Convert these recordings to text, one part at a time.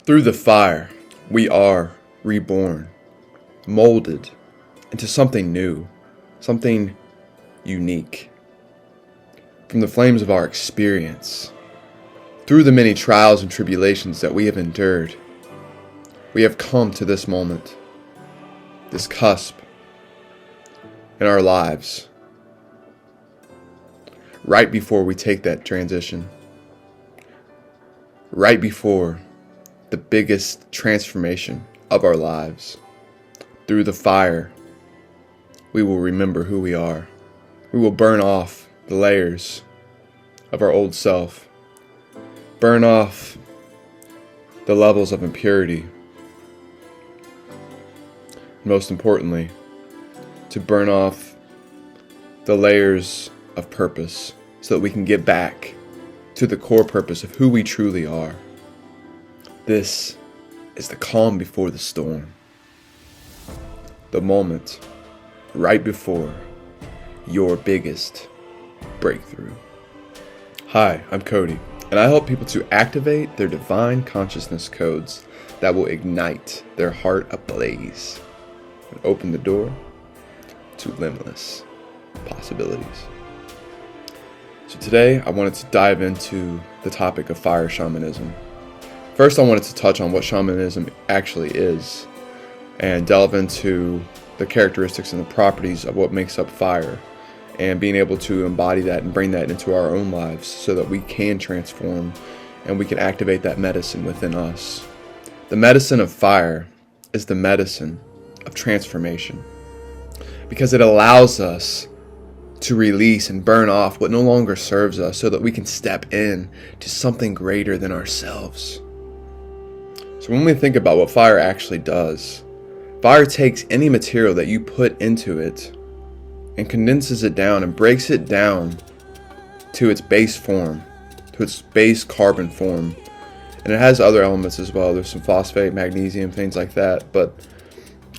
Through the fire, we are reborn, molded into something new, something unique. From the flames of our experience, through the many trials and tribulations that we have endured, we have come to this moment, this cusp in our lives, right before we take that transition, right before the biggest transformation of our lives. Through the fire, we will remember who we are. We will burn off the layers of our old self, burn off the levels of impurity. Most importantly, to burn off the layers of purpose so that we can get back to the core purpose of who we truly are. This is the calm before the storm. The moment right before your biggest breakthrough. Hi, I'm Cody, and I help people to activate their divine consciousness codes that will ignite their heart ablaze and open the door to limitless possibilities. So today I wanted to dive into the topic of fire shamanism. First, I wanted to touch on what shamanism actually is and delve into the characteristics and the properties of what makes up fire and being able to embody that and bring that into our own lives so that we can transform and we can activate that medicine within us. The medicine of fire is the medicine of transformation because it allows us to release and burn off what no longer serves us so that we can step in to something greater than ourselves. So when we think about what fire actually does, fire takes any material that you put into it and condenses it down and breaks it down to its base form, to its base carbon form. And it has other elements as well. There's some phosphate, magnesium, things like that. But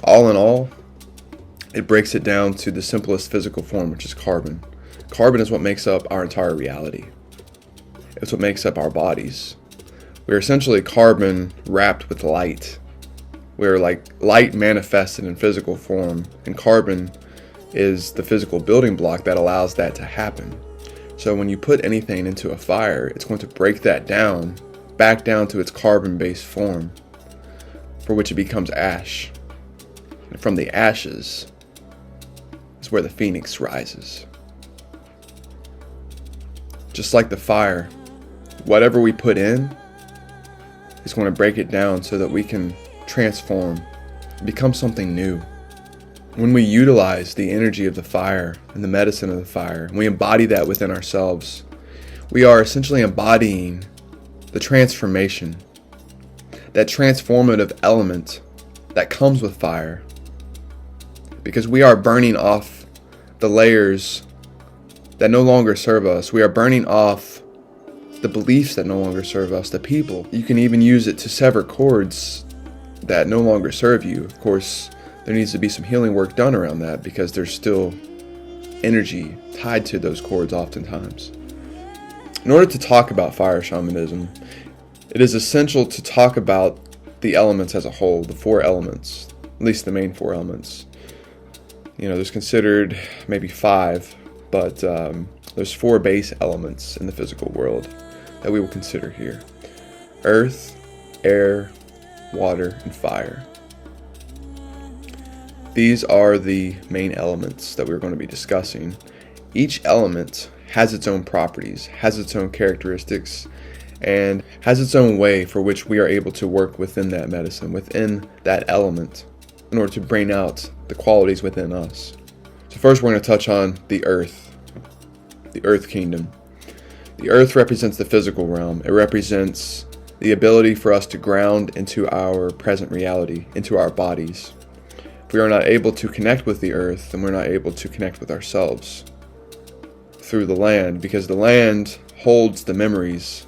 all in all, it breaks it down to the simplest physical form, which is carbon. Carbon is what makes up our entire reality. It's what makes up our bodies. We're essentially carbon wrapped with light. We're like light manifested in physical form, and carbon is the physical building block that allows that to happen. So when you put anything into a fire, it's going to break that down, back down to its carbon-based form, for which it becomes ash. And from the ashes is where the phoenix rises. Just like the fire, whatever we put in is going to break it down so that we can transform, become something new. When we utilize the energy of the fire and the medicine of the fire, and we embody that within ourselves, we are essentially embodying the transformation, that transformative element that comes with fire, because we are burning off the layers that no longer serve us. We are burning off the beliefs that no longer serve us, the people. You can even use it to sever cords that no longer serve you. Of course, there needs to be some healing work done around that because there's still energy tied to those cords oftentimes. In order to talk about fire shamanism, it is essential to talk about the elements as a whole, the four elements, at least the main four elements. There's considered maybe five, but there's four base elements in the physical world that we will consider here: earth, air, water, and fire. These are the main elements that we're going to be discussing. Each element has its own properties, has its own characteristics, and has its own way for which we are able to work within that medicine, within that element, in order to bring out the qualities within us. So first we're going to touch on the earth kingdom. The earth represents the physical realm. It represents the ability for us to ground into our present reality, into our bodies. If we are not able to connect with the earth, then we're not able to connect with ourselves through the land, because the land holds the memories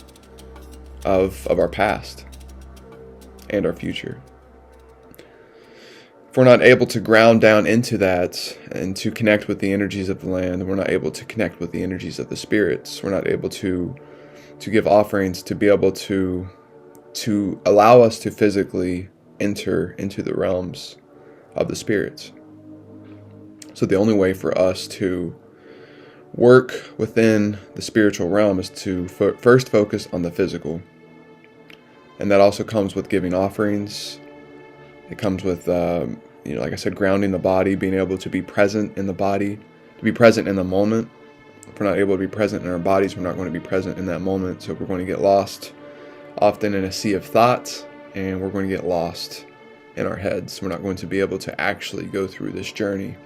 of our past and our future. If we're not able to ground down into that and to connect with the energies of the land, we're not able to connect with the energies of the spirits. We're not able to give offerings, to be able to to allow us to physically enter into the realms of the spirits. So the only way for us to work within the spiritual realm is to first focus on the physical. And that also comes with giving offerings. It comes with, like I said, grounding the body, being able to be present in the body, to be present in the moment. If we're not able to be present in our bodies, we're not going to be present in that moment. So we're going to get lost often in a sea of thoughts, and we're going to get lost in our heads. We're not going to be able to actually go through this journey,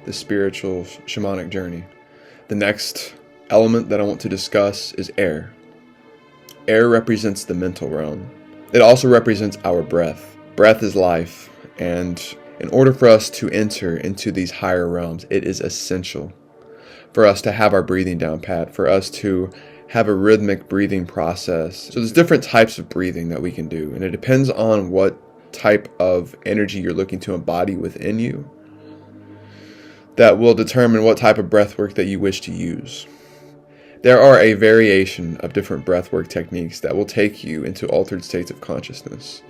this spiritual shamanic journey. The next element that I want to discuss is air. Air represents the mental realm. It also represents our breath. Breath is life, and in order for us to enter into these higher realms, it is essential for us to have our breathing down pat, for us to have a rhythmic breathing process. So there's different types of breathing that we can do, and it depends on what type of energy you're looking to embody within you. That will determine what type of breath work that you wish to use. There are a variation of different breathwork techniques that will take you into altered states of consciousness.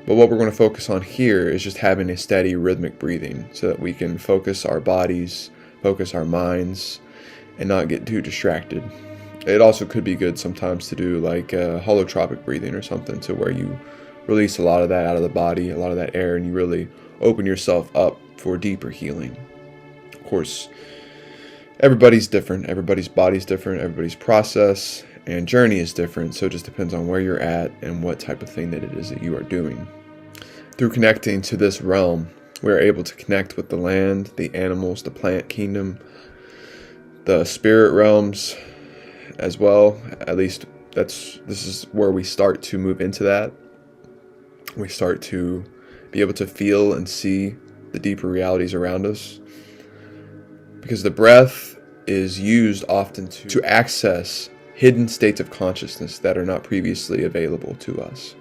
But what we're going to focus on here is just having a steady rhythmic breathing so that we can focus our bodies, focus our minds, and not get too distracted. It also could be good sometimes to do like holotropic breathing or something, to where you release a lot of that out of the body, a lot of that air, and you really open yourself up for deeper healing. Of course, everybody's different. Everybody's body's different. Everybody's process and journey is different. So it just depends on where you're at and what type of thing that it is that you are doing. Through connecting to this realm, we're able to connect with the land, the animals, the plant kingdom, the spirit realms as well. At least this is where we start to move into that. We start to be able to feel and see the deeper realities around us. Because the breath is used often to access hidden states of consciousness that are not previously available to us.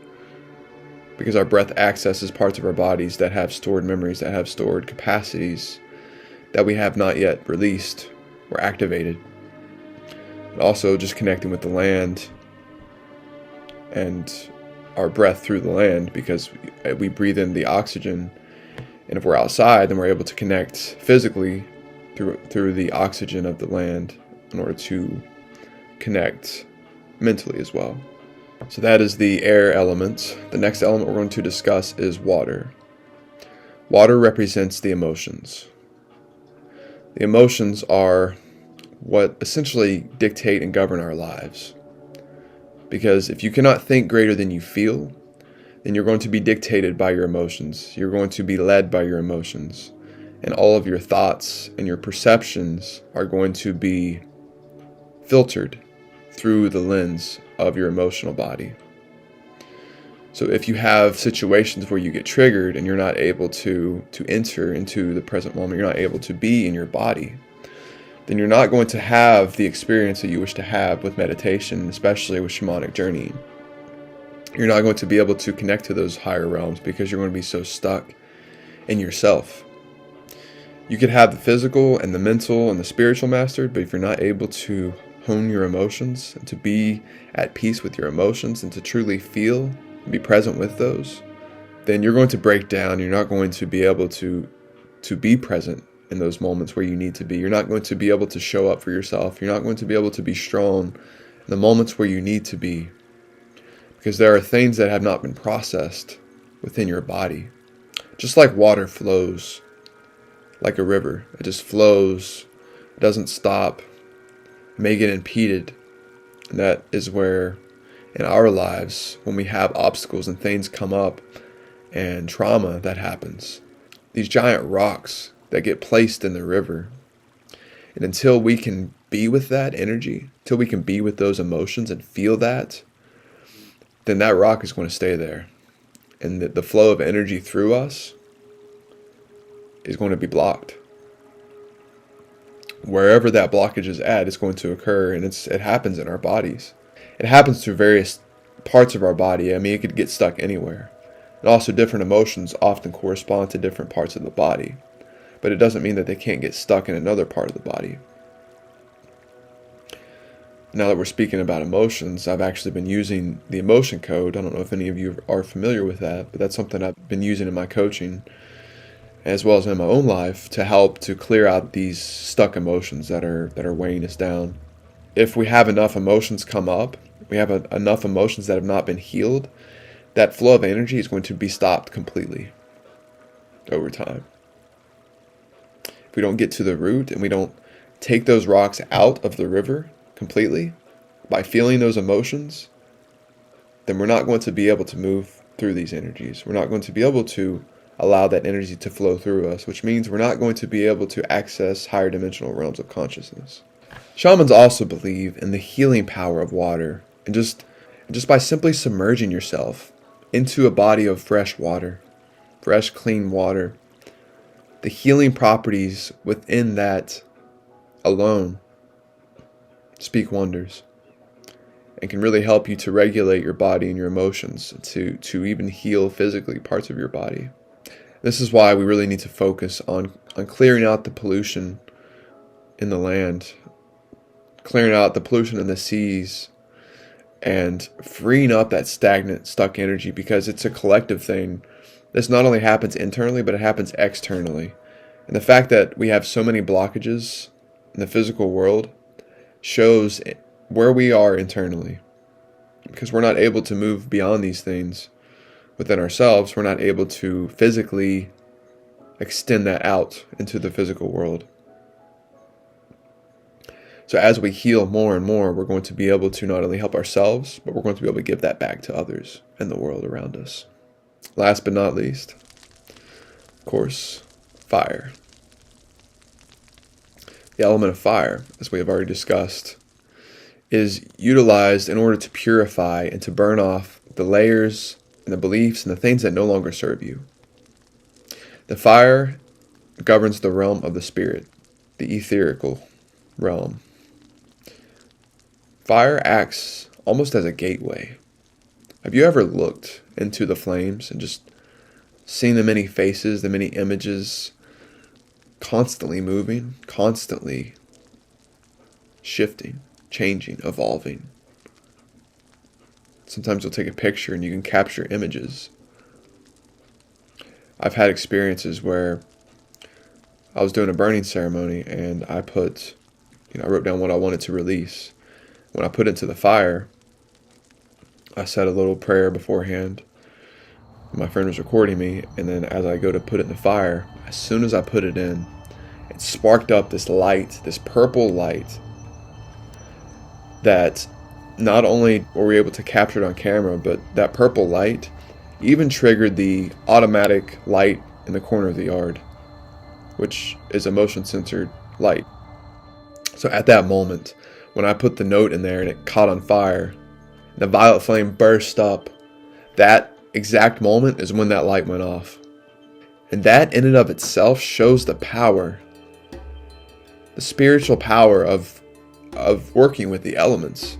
Because our breath accesses parts of our bodies that have stored memories, that have stored capacities that we have not yet released or activated. And also just connecting with the land and our breath through the land, because we breathe in the oxygen, and if we're outside, then we're able to connect physically through the oxygen of the land in order to connect mentally as well. So that is the air element. The next element we're going to discuss is water. Water represents the emotions. The emotions are what essentially dictate and govern our lives. Because if you cannot think greater than you feel, then you're going to be dictated by your emotions. You're going to be led by your emotions. And all of your thoughts and your perceptions are going to be filtered through the lens of your emotional body. So if you have situations where you get triggered and you're not able to enter into the present moment, you're not able to be in your body, then you're not going to have the experience that you wish to have with meditation, especially with shamanic journeying. You're not going to be able to connect to those higher realms because you're going to be so stuck in yourself. You could have the physical and the mental and the spiritual mastered, but if you're not able to hone your emotions and to be at peace with your emotions and to truly feel and be present with those, then you're going to break down. You're not going to be able to be present in those moments where you need to be. You're not going to be able to show up for yourself. You're not going to be able to be strong in the moments where you need to be, because there are things that have not been processed within your body. Just like water flows like a river. It just flows. It doesn't stop. It may get impeded. And that is where in our lives, when we have obstacles and things come up and trauma that happens, these giant rocks that get placed in the river, and until we can be with that energy, until we can be with those emotions and feel that, then that rock is going to stay there. And the flow of energy through us is going to be blocked. Wherever that blockage is at, it's going to occur, and it happens in our bodies. It happens through various parts of our body. I mean, it could get stuck anywhere. And also different emotions often correspond to different parts of the body. But it doesn't mean that they can't get stuck in another part of the body. Now that we're speaking about emotions, I've actually been using the emotion code. I don't know if any of you are familiar with that, but that's something I've been using in my coaching as well as in my own life to help to clear out these stuck emotions that are weighing us down. If we have enough emotions come up, we have enough emotions that have not been healed, that flow of energy is going to be stopped completely over time. If we don't get to the root and we don't take those rocks out of the river completely by feeling those emotions, then we're not going to be able to move through these energies. We're not going to be able to allow that energy to flow through us, which means we're not going to be able to access higher dimensional realms of consciousness. Shamans also believe in the healing power of water, and just by simply submerging yourself into a body of fresh water, fresh, clean water, the healing properties within that alone speak wonders and can really help you to regulate your body and your emotions, to even heal physically parts of your body. This is why we really need to focus on clearing out the pollution in the land, clearing out the pollution in the seas, and freeing up that stagnant, stuck energy, because it's a collective thing. This not only happens internally, but it happens externally. And the fact that we have so many blockages in the physical world shows where we are internally, because we're not able to move beyond these things within ourselves. We're not able to physically extend that out into the physical world. So as we heal more and more, we're going to be able to not only help ourselves, but we're going to be able to give that back to others and the world around us. Last but not least, of course, fire. The element of fire, as we have already discussed, is utilized in order to purify and to burn off the layers and the beliefs and the things that no longer serve you. The fire governs the realm of the spirit, the etherical realm. Fire acts almost as a gateway. Have you ever looked into the flames and just seen the many faces, the many images constantly moving, constantly shifting, changing, evolving? Sometimes you'll take a picture and you can capture images. I've had experiences where I was doing a burning ceremony and I wrote down what I wanted to release. When I put it into the fire, I said a little prayer beforehand. My friend was recording me, and then as I go to put it in the fire, as soon as I put it in, it sparked up this light, this purple light, that not only were we able to capture it on camera, but that purple light even triggered the automatic light in the corner of the yard, which is a motion-censored light. So at that moment, when I put the note in there and it caught on fire, the violet flame burst up, that exact moment is when that light went off. And that in and of itself shows the power, the spiritual power of working with the elements.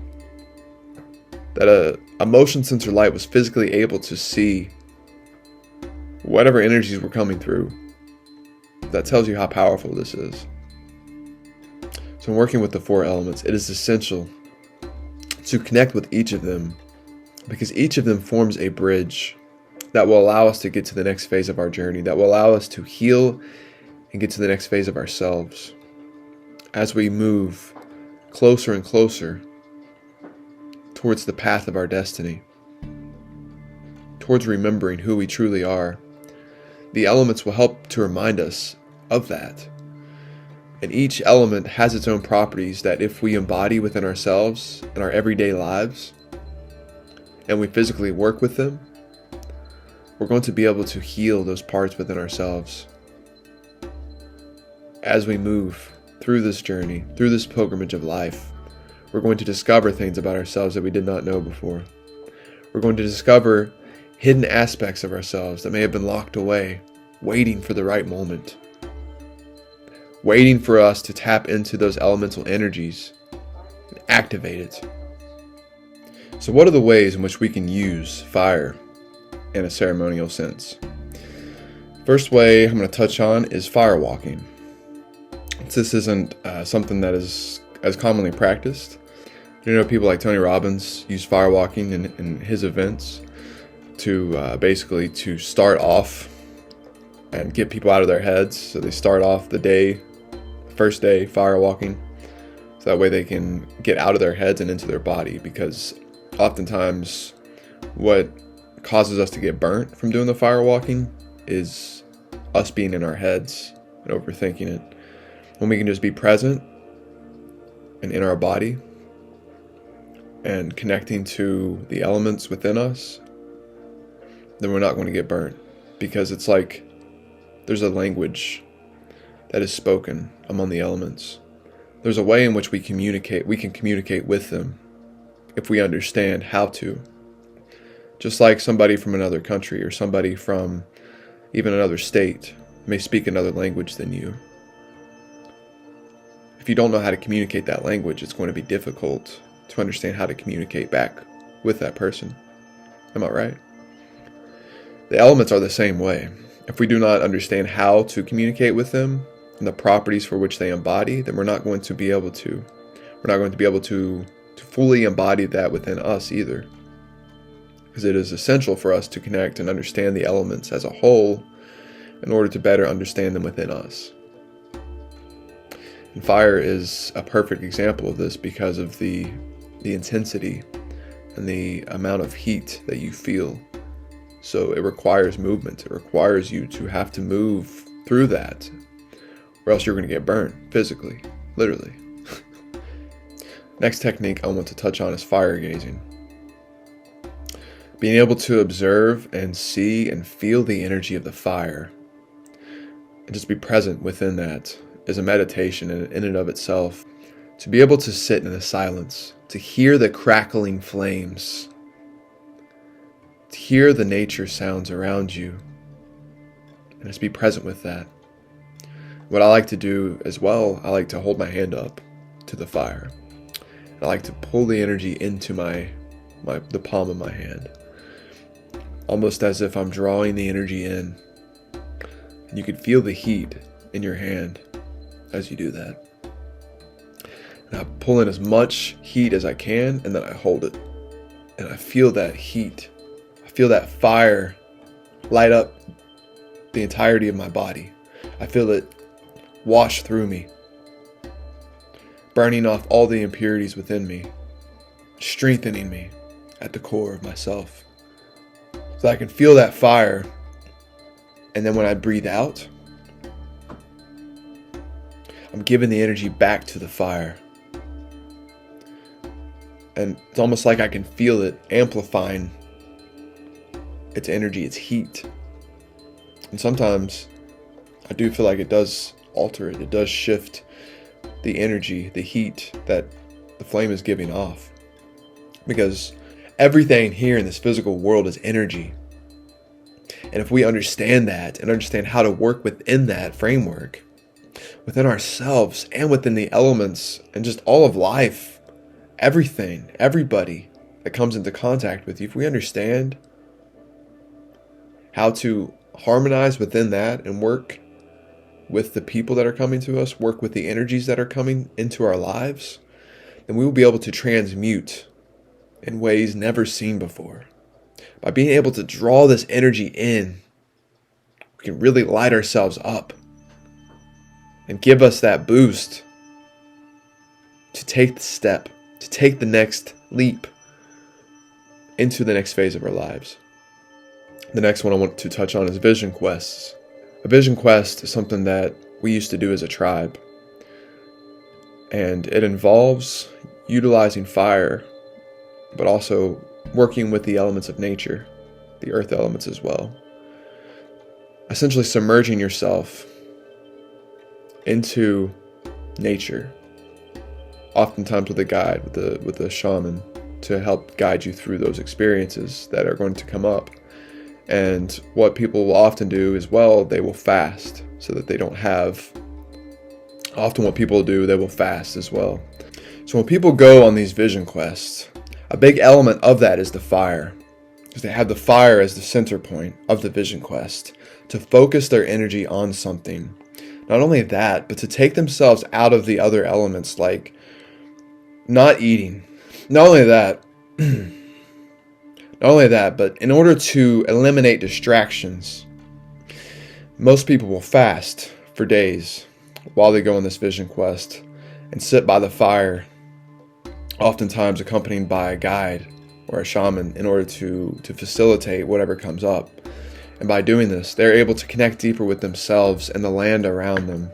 That a motion sensor light was physically able to see whatever energies were coming through. That tells you how powerful this is. So in working with the four elements, it is essential to connect with each of them, because each of them forms a bridge that will allow us to get to the next phase of our journey, that will allow us to heal and get to the next phase of ourselves as we move closer and closer towards the path of our destiny, towards remembering who we truly are. The elements will help to remind us of that. And each element has its own properties that if we embody within ourselves in our everyday lives, and we physically work with them, we're going to be able to heal those parts within ourselves. As we move through this journey, through this pilgrimage of life, we're going to discover things about ourselves that we did not know before. We're going to discover hidden aspects of ourselves that may have been locked away, waiting for the right moment, waiting for us to tap into those elemental energies and activate it. So what are the ways in which we can use fire in a ceremonial sense? First way I'm going to touch on is fire walking. This isn't something that is as commonly practiced. People like Tony Robbins use firewalking in his events to basically to start off and get people out of their heads. So they start off the first day firewalking, so that way they can get out of their heads and into their body, because oftentimes what causes us to get burnt from doing the firewalking is us being in our heads and overthinking it. When we can just be present and in our body and connecting to the elements within us, then we're not going to get burnt, because it's like there's a language that is spoken among the elements. There's a way in which we can communicate with them if we understand how to. Just like somebody from another country or somebody from even another state may speak another language than you. If you don't know how to communicate that language, it's going to be difficult to understand how to communicate back with that person. Am I right? The elements are the same way. If we do not understand how to communicate with them and the properties for which they embody, then we're not going to be able to fully embody that within us either. Because it is essential for us to connect and understand the elements as a whole in order to better understand them within us. And fire is a perfect example of this because of the intensity and the amount of heat that you feel. So it requires movement. It requires you to have to move through that, or else you're going to get burnt physically, literally. Next technique I want to touch on is fire gazing. Being able to observe and see and feel the energy of the fire and just be present within that is a meditation in and of itself. To be able to sit in the silence, to hear the crackling flames, to hear the nature sounds around you, and just be present with that. What I like to do as well, I like to hold my hand up to the fire. I like to pull the energy into the palm of my hand, almost as if I'm drawing the energy in. And you can feel the heat in your hand as you do that. And I pull in as much heat as I can, and then I hold it. And I feel that heat. I feel that fire light up the entirety of my body. I feel it wash through me, burning off all the impurities within me, strengthening me at the core of myself. So I can feel that fire, and then when I breathe out, I'm giving the energy back to the fire. And it's almost like I can feel it amplifying its energy, its heat. And sometimes I do feel like it does alter it. It does shift the energy, the heat that the flame is giving off. Because everything here in this physical world is energy. And if we understand that and understand how to work within that framework, within ourselves and within the elements and just all of life, everything, everybody that comes into contact with you, if we understand how to harmonize within that and work with the people that are coming to us, work with the energies that are coming into our lives, then we will be able to transmute in ways never seen before. By being able to draw this energy in, we can really light ourselves up and give us that boost to take the step, to take the next leap into the next phase of our lives. The next one I want to touch on is vision quests. A vision quest is something that we used to do as a tribe, and it involves utilizing fire, but also working with the elements of nature, the earth elements as well. Essentially submerging yourself into nature, oftentimes with a guide, with a shaman, to help guide you through those experiences that are going to come up. And what people will often do as well, they will fast so that they don't have, often what people do, they will fast as well. So when people go on these vision quests, a big element of that is the fire, because they have the fire as the center point of the vision quest to focus their energy on something. Not only that, but to take themselves out of the other elements, like not eating, Not only that, but in order to eliminate distractions, most people will fast for days while they go on this vision quest and sit by the fire, oftentimes accompanied by a guide or a shaman, in order to facilitate whatever comes up. And by doing this, they're able to connect deeper with themselves and the land around them.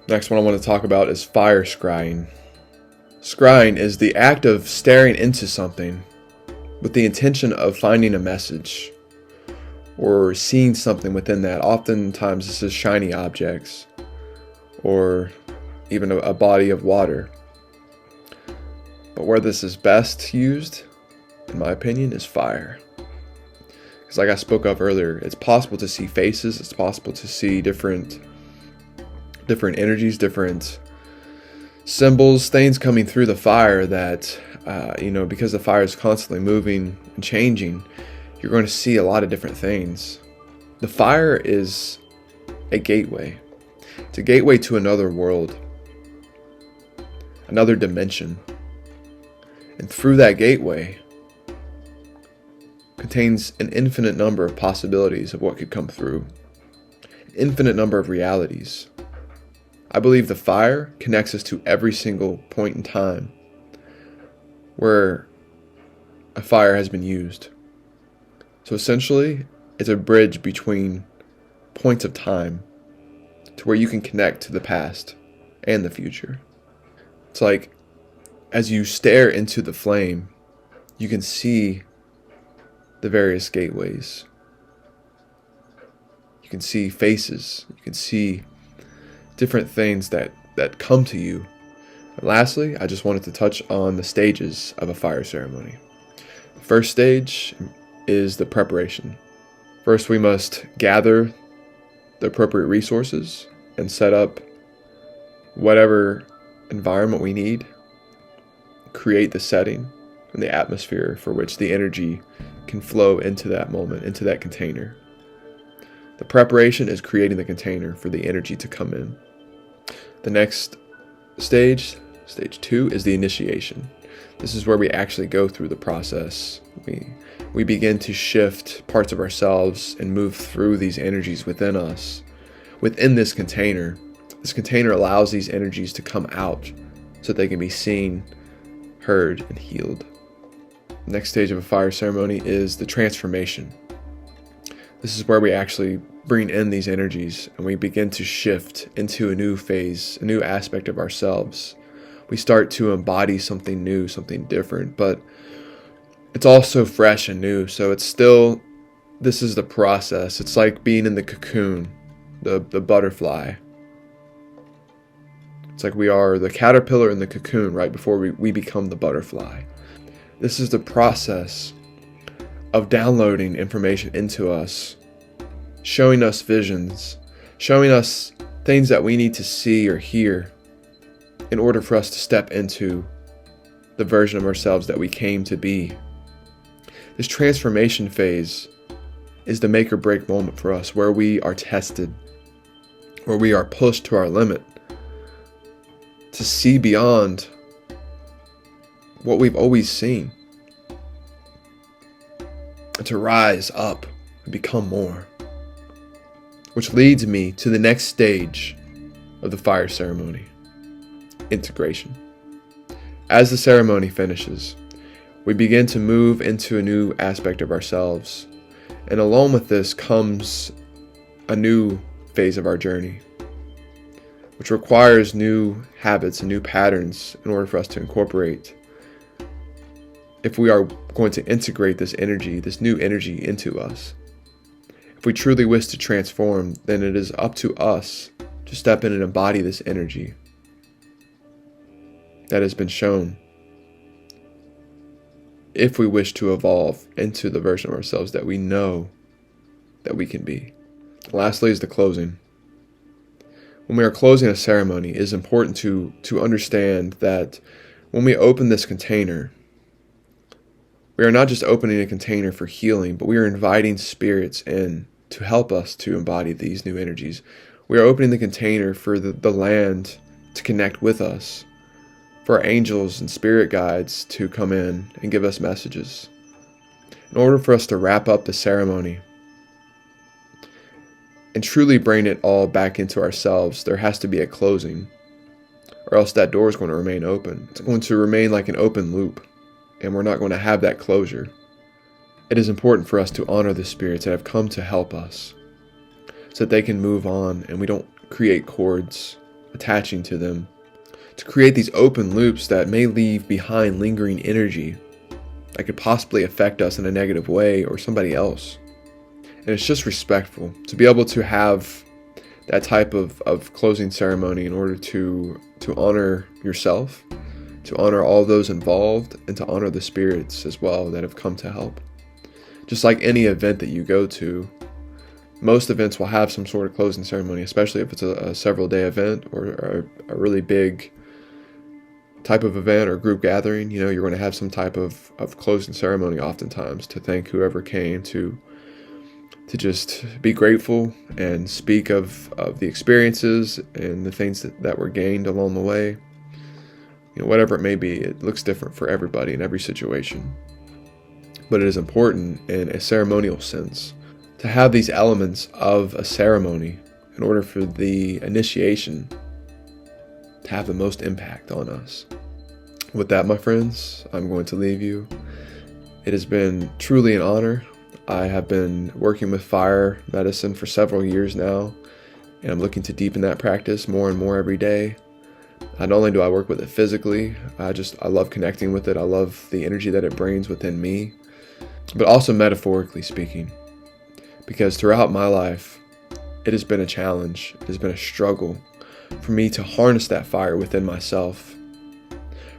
Next one I want to talk about is fire scrying. Scrying is the act of staring into something with the intention of finding a message or seeing something within that. Oftentimes this is shiny objects or even a body of water. But where this is best used, in my opinion, is fire. Because like I spoke of earlier, it's possible to see faces, it's possible to see different energies, different symbols, things coming through the fire that, because the fire is constantly moving and changing, you're going to see a lot of different things. The fire is a gateway. It's a gateway to another world, another dimension. And through that gateway contains an infinite number of possibilities of what could come through, an infinite number of realities. I believe the fire connects us to every single point in time where a fire has been used. So essentially, it's a bridge between points of time to where you can connect to the past and the future. It's like, as you stare into the flame, you can see the various gateways. You can see faces. You can see different things that come to you. And lastly, I just wanted to touch on the stages of a fire ceremony. The first stage is the preparation. First, we must gather the appropriate resources and set up whatever environment we need, create the setting and the atmosphere for which the energy can flow into that moment, into that container. The preparation is creating the container for the energy to come in. The next stage 2, is the initiation. This is where we actually go through the process. We begin to shift parts of ourselves and move through these energies within us. Within this container allows these energies to come out so they can be seen, heard, and healed. The next stage of a fire ceremony is the transformation. This is where we actually bring in these energies and we begin to shift into a new phase, a new aspect of ourselves. We start to embody something new, something different, but it's also fresh and new. So this is the process. It's like being in the cocoon, the butterfly. It's like we are the caterpillar in the cocoon right before we become the butterfly. This is the process of downloading information into us, showing us visions, showing us things that we need to see or hear in order for us to step into the version of ourselves that we came to be. This transformation phase is the make or break moment for us, where we are tested, where we are pushed to our limit to see beyond what we've always seen, and to rise up and become more. Which leads me to the next stage of the fire ceremony, integration. As the ceremony finishes, we begin to move into a new aspect of ourselves, and along with this comes a new phase of our journey, which requires new habits and new patterns in order for us to incorporate. If we are going to integrate this energy, this new energy into us, if we truly wish to transform, then it is up to us to step in and embody this energy that has been shown, if we wish to evolve into the version of ourselves that we know that we can be. Lastly is the closing. When we are closing a ceremony, it is important to understand that when we open this container, we are not just opening a container for healing, but we are inviting spirits in to help us to embody these new energies. We are opening the container for the land to connect with us, for our angels and spirit guides to come in and give us messages. In order for us to wrap up the ceremony and truly bring it all back into ourselves, there has to be a closing, or else that door is going to remain open. It's going to remain like an open loop, and we're not going to have that closure. It is important for us to honor the spirits that have come to help us, so that they can move on and we don't create cords attaching to them, to create these open loops that may leave behind lingering energy that could possibly affect us in a negative way or somebody else. And it's just respectful to be able to have that type of closing ceremony in order to honor yourself, to honor all those involved, and to honor the spirits as well that have come to help. Just like any event that you go to, most events will have some sort of closing ceremony, especially if it's a several-day event or a really big type of event or group gathering. You know, you're going to have some type of closing ceremony oftentimes to thank whoever came, to just be grateful and speak of the experiences and the things that were gained along the way. You know, whatever it may be, it looks different for everybody in every situation. But it is important in a ceremonial sense to have these elements of a ceremony in order for the initiation to have the most impact on us. With that, my friends, I'm going to leave you. It has been truly an honor. I have been working with fire medicine for several years now, and I'm looking to deepen that practice more and more every day. Not only do I work with it physically, I love connecting with it. I love the energy that it brings within me, but also metaphorically speaking, because throughout my life, it has been a challenge. It has been a struggle for me to harness that fire within myself,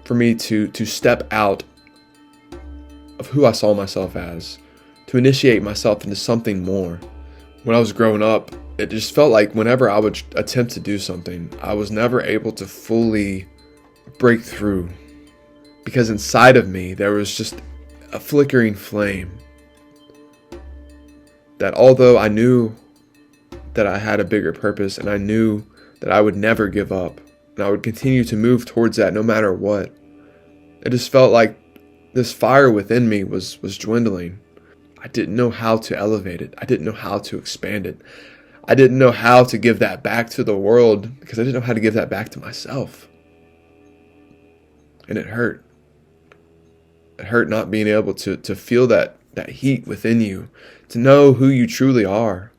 for me to step out of who I saw myself as, to initiate myself into something more. When I was growing up, it just felt like whenever I would attempt to do something, I was never able to fully break through, because inside of me there was just a flickering flame that, although I knew that I had a bigger purpose and I knew that I would never give up and I would continue to move towards that no matter what, it just felt like this fire within me was dwindling. I didn't know how to elevate it. I didn't know how to expand it. I didn't know how to give that back to the world because I didn't know how to give that back to myself. And it hurt. It hurt not being able to feel that heat within you, to know who you truly are,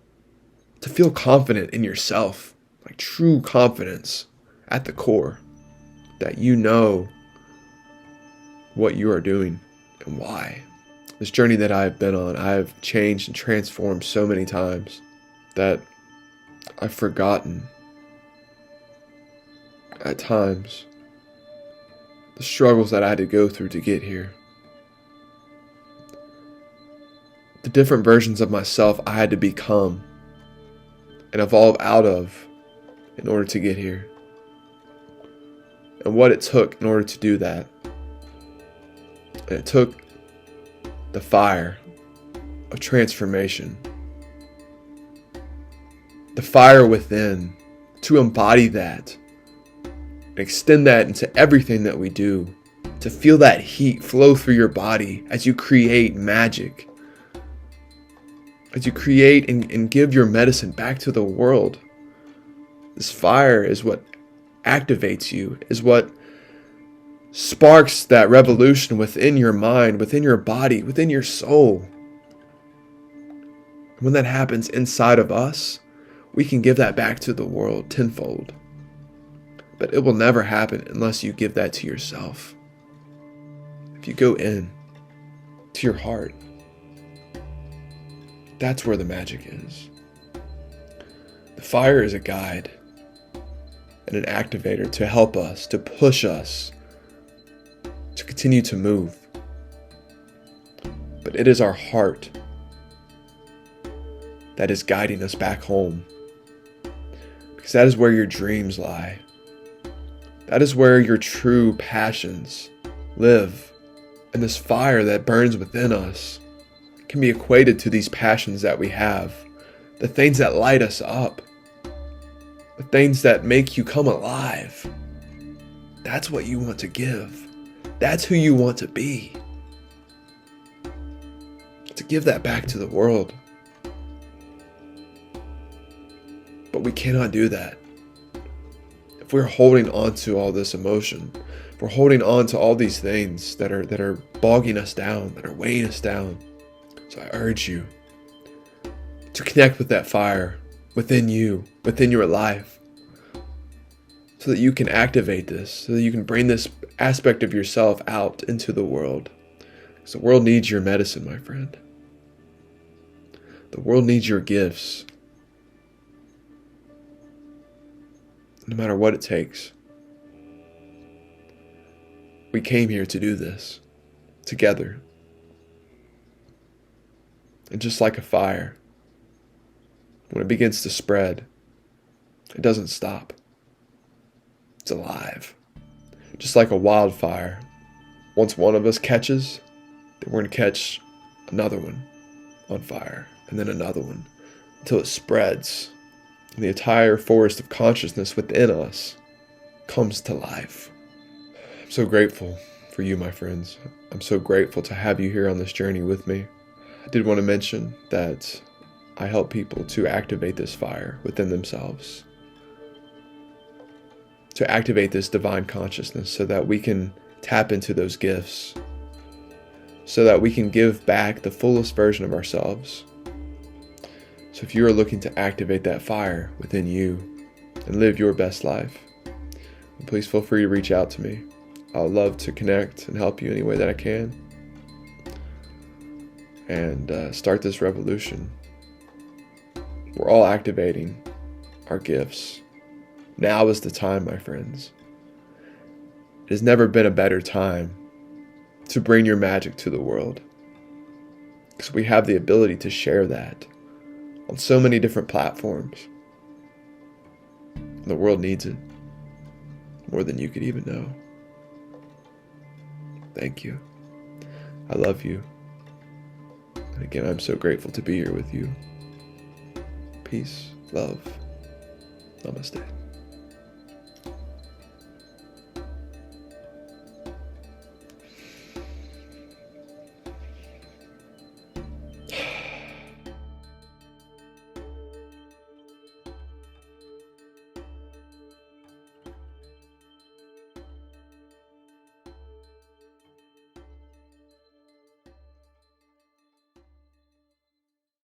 to feel confident in yourself, like true confidence at the core, that you know what you are doing and why. This journey that I've been on, I've changed and transformed so many times that I've forgotten at times the struggles that I had to go through to get here. The different versions of myself I had to become and evolve out of in order to get here. And what it took in order to do that. And it took the fire of transformation, the fire within, to embody that and extend that into everything that we do, to feel that heat flow through your body as you create magic, as you create and give your medicine back to the world. This fire is what activates you, is what sparks that revolution within your mind, within your body, within your soul. When that happens inside of us, we can give that back to the world tenfold. But it will never happen unless you give that to yourself. If you go in to your heart, that's where the magic is. The fire is a guide and an activator to help us, to push us, to continue to move. But it is our heart that is guiding us back home, because that is where your dreams lie. That is where your true passions live. And this fire that burns within us can be equated to these passions that we have, the things that light us up, the things that make you come alive. That's what you want to give. That's who you want to be. To give that back to the world. But we cannot do that if we're holding on to all this emotion. If we're holding on to all these things that are bogging us down, that are weighing us down. So I urge you to connect with that fire within you, within your life, so that you can activate this, so that you can bring this aspect of yourself out into the world. Because the world needs your medicine, my friend. The world needs your gifts. No matter what it takes. We came here to do this together. And just like a fire, when it begins to spread, it doesn't stop. It's alive. Just like a wildfire. Once one of us catches, then we're going to catch another one on fire, and then another one, until it spreads. And the entire forest of consciousness within us comes to life. I'm so grateful for you, my friends. I'm so grateful to have you here on this journey with me. I did want to mention that I help people to activate this fire within themselves, to activate this divine consciousness so that we can tap into those gifts, so that we can give back the fullest version of ourselves. So if you are looking to activate that fire within you and live your best life, please feel free to reach out to me. I'll love to connect and help you any way that I can, and start this revolution. We're all activating our gifts. Now is the time, my friends. It has never been a better time to bring your magic to the world, because we have the ability to share that on so many different platforms. The world needs it more than you could even know. Thank you. I love you. And again, I'm so grateful to be here with you. Peace, love, namaste.